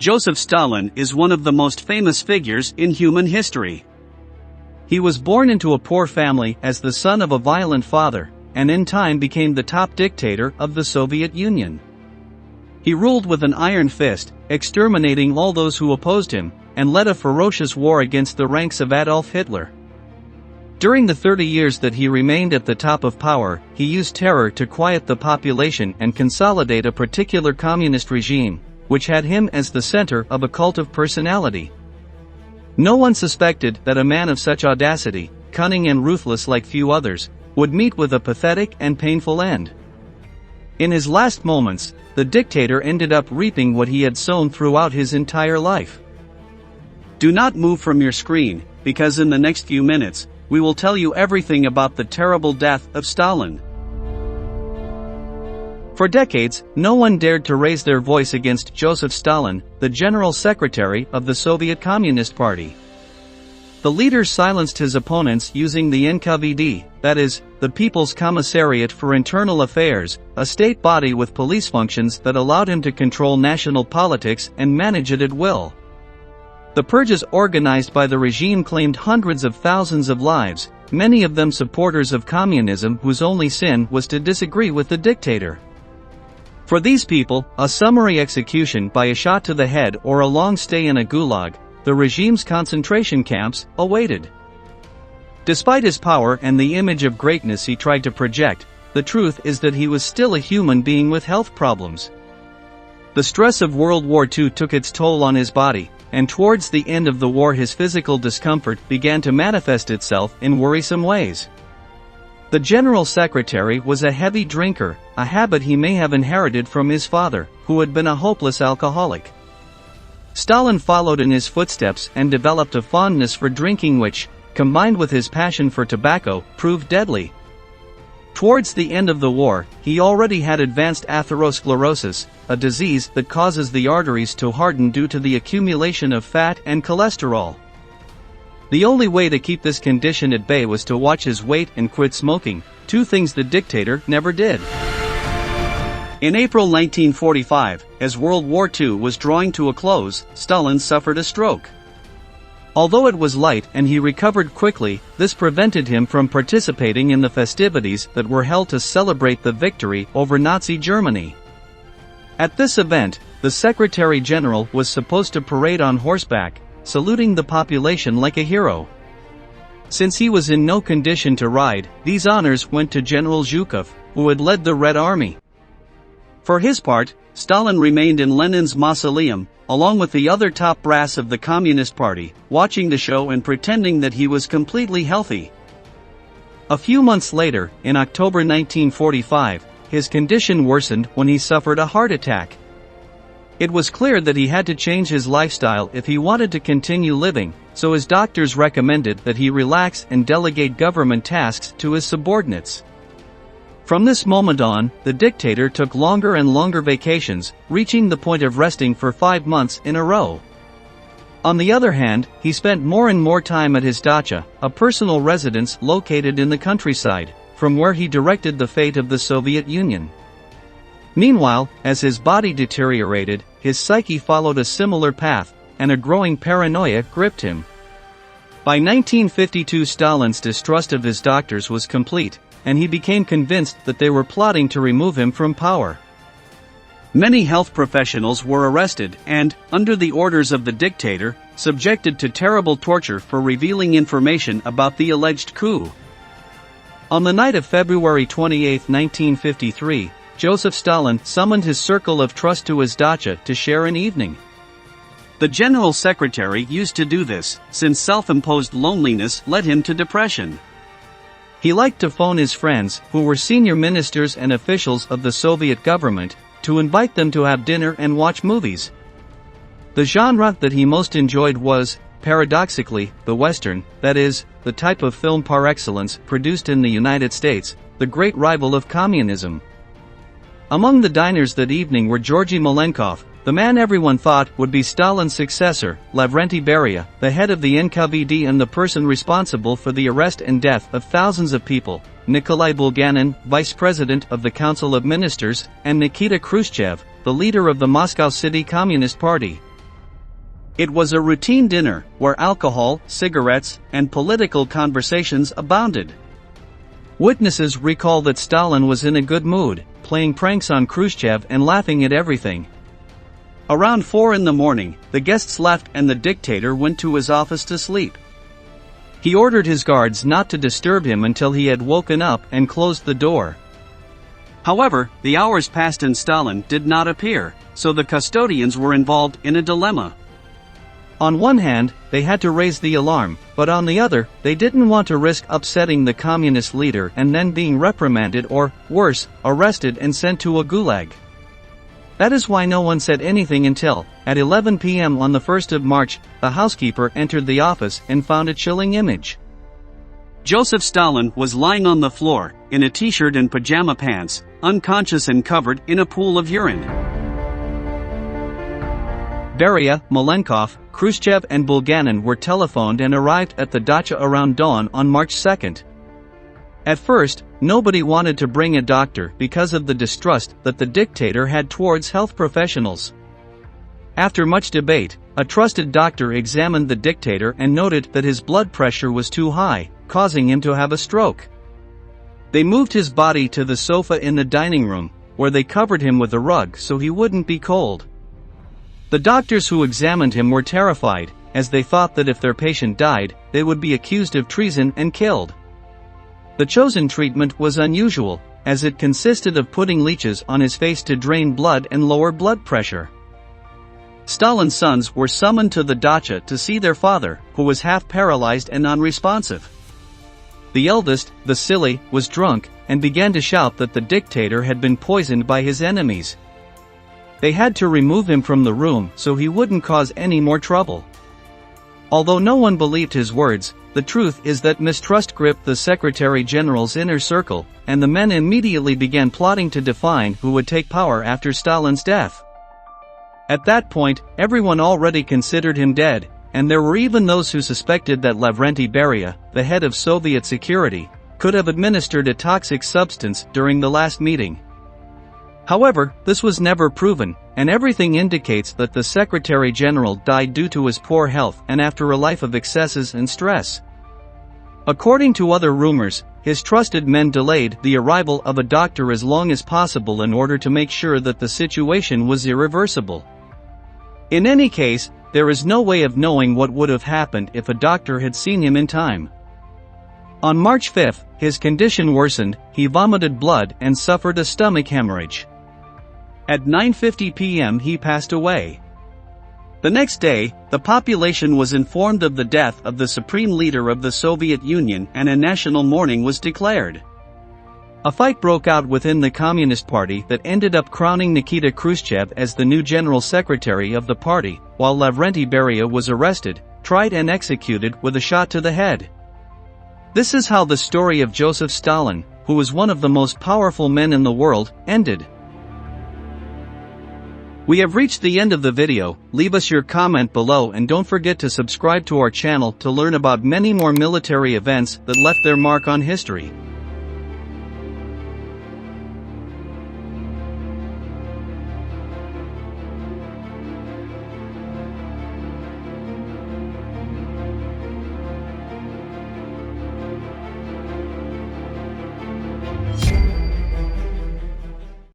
Joseph Stalin is one of the most famous figures in human history. He was born into a poor family as the son of a violent father, and in time became the top dictator of the Soviet Union. He ruled with an iron fist, exterminating all those who opposed him, and led a ferocious war against the ranks of Adolf Hitler. During the 30 years that he remained at the top of power, he used terror to quiet the population and consolidate a particular communist regime, which had him as the center of a cult of personality. No one suspected that a man of such audacity, cunning and ruthless like few others, would meet with a pathetic and painful end. In his last moments, the dictator ended up reaping what he had sown throughout his entire life. Do not move from your screen, because in the next few minutes, we will tell you everything about the terrible death of Stalin. For decades, no one dared to raise their voice against Joseph Stalin, the General Secretary of the Soviet Communist Party. The leader silenced his opponents using the NKVD, that is, the People's Commissariat for Internal Affairs, a state body with police functions that allowed him to control national politics and manage it at will. The purges organized by the regime claimed hundreds of thousands of lives, many of them supporters of communism whose only sin was to disagree with the dictator. For these people, a summary execution by a shot to the head or a long stay in a gulag, the regime's concentration camps, awaited. Despite his power and the image of greatness he tried to project, the truth is that he was still a human being with health problems. The stress of World War II took its toll on his body, and towards the end of the war his physical discomfort began to manifest itself in worrisome ways. The General Secretary was a heavy drinker, a habit he may have inherited from his father, who had been a hopeless alcoholic. Stalin followed in his footsteps and developed a fondness for drinking which, combined with his passion for tobacco, proved deadly. Towards the end of the war, he already had advanced atherosclerosis, a disease that causes the arteries to harden due to the accumulation of fat and cholesterol. The only way to keep this condition at bay was to watch his weight and quit smoking, two things the dictator never did. In April 1945, as World War II was drawing to a close, Stalin suffered a stroke. Although it was light and he recovered quickly, this prevented him from participating in the festivities that were held to celebrate the victory over Nazi Germany. At this event, the Secretary General was supposed to parade on horseback, saluting the population like a hero. Since he was in no condition to ride, these honors went to General Zhukov, who had led the Red Army. For his part, Stalin remained in Lenin's mausoleum, along with the other top brass of the Communist Party, watching the show and pretending that he was completely healthy. A few months later, in October 1945, his condition worsened when he suffered a heart attack. It was clear that he had to change his lifestyle if he wanted to continue living, so his doctors recommended that he relax and delegate government tasks to his subordinates. From this moment on, the dictator took longer and longer vacations, reaching the point of resting for 5 months in a row. On the other hand, he spent more and more time at his dacha, a personal residence located in the countryside, from where he directed the fate of the Soviet Union. Meanwhile, as his body deteriorated, his psyche followed a similar path, and a growing paranoia gripped him. By 1952, Stalin's distrust of his doctors was complete, and he became convinced that they were plotting to remove him from power. Many health professionals were arrested and, under the orders of the dictator, subjected to terrible torture for revealing information about the alleged coup. On the night of February 28, 1953, Joseph Stalin summoned his circle of trust to his dacha to share an evening. The General Secretary used to do this, since self-imposed loneliness led him to depression. He liked to phone his friends, who were senior ministers and officials of the Soviet government, to invite them to have dinner and watch movies. The genre that he most enjoyed was, paradoxically, the Western, that is, the type of film par excellence produced in the United States, the great rival of communism. Among the diners that evening were Georgy Malenkov, the man everyone thought would be Stalin's successor, Lavrenti Beria, the head of the NKVD and the person responsible for the arrest and death of thousands of people, Nikolai Bulganin, vice president of the Council of Ministers, and Nikita Khrushchev, the leader of the Moscow City Communist Party. It was a routine dinner, where alcohol, cigarettes, and political conversations abounded. Witnesses recall that Stalin was in a good mood, playing pranks on Khrushchev and laughing at everything. Around 4 in the morning, the guests left and the dictator went to his office to sleep. He ordered his guards not to disturb him until he had woken up and closed the door. However, the hours passed and Stalin did not appear, so the custodians were involved in a dilemma. On one hand, they had to raise the alarm, but on the other, they didn't want to risk upsetting the communist leader and then being reprimanded or, worse, arrested and sent to a gulag. That is why no one said anything until, at 11 p.m. on the 1st of March, the housekeeper entered the office and found a chilling image. Joseph Stalin was lying on the floor, in a t-shirt and pajama pants, unconscious and covered in a pool of urine. Beria, Malenkov, Khrushchev and Bulganin were telephoned and arrived at the dacha around dawn on March 2nd. At first, nobody wanted to bring a doctor because of the distrust that the dictator had towards health professionals. After much debate, a trusted doctor examined the dictator and noted that his blood pressure was too high, causing him to have a stroke. They moved his body to the sofa in the dining room, where they covered him with a rug so he wouldn't be cold. The doctors who examined him were terrified, as they thought that if their patient died, they would be accused of treason and killed. The chosen treatment was unusual, as it consisted of putting leeches on his face to drain blood and lower blood pressure. Stalin's sons were summoned to the dacha to see their father, who was half paralyzed and unresponsive. The eldest, the silly, was drunk, and began to shout that the dictator had been poisoned by his enemies. They had to remove him from the room so he wouldn't cause any more trouble. Although no one believed his words, the truth is that mistrust gripped the Secretary General's inner circle, and the men immediately began plotting to define who would take power after Stalin's death. At that point, everyone already considered him dead, and there were even those who suspected that Lavrenti Beria, the head of Soviet security, could have administered a toxic substance during the last meeting. However, this was never proven, and everything indicates that the Secretary General died due to his poor health and after a life of excesses and stress. According to other rumors, his trusted men delayed the arrival of a doctor as long as possible in order to make sure that the situation was irreversible. In any case, there is no way of knowing what would have happened if a doctor had seen him in time. On March 5, his condition worsened, he vomited blood and suffered a stomach hemorrhage. At 9:50 p.m. he passed away. The next day, the population was informed of the death of the supreme leader of the Soviet Union and a national mourning was declared. A fight broke out within the Communist Party that ended up crowning Nikita Khrushchev as the new general secretary of the party, while Lavrenti Beria was arrested, tried and executed with a shot to the head. This is how the story of Joseph Stalin, who was one of the most powerful men in the world, ended. We have reached the end of the video. Leave us your comment below and don't forget to subscribe to our channel to learn about many more military events that left their mark on history.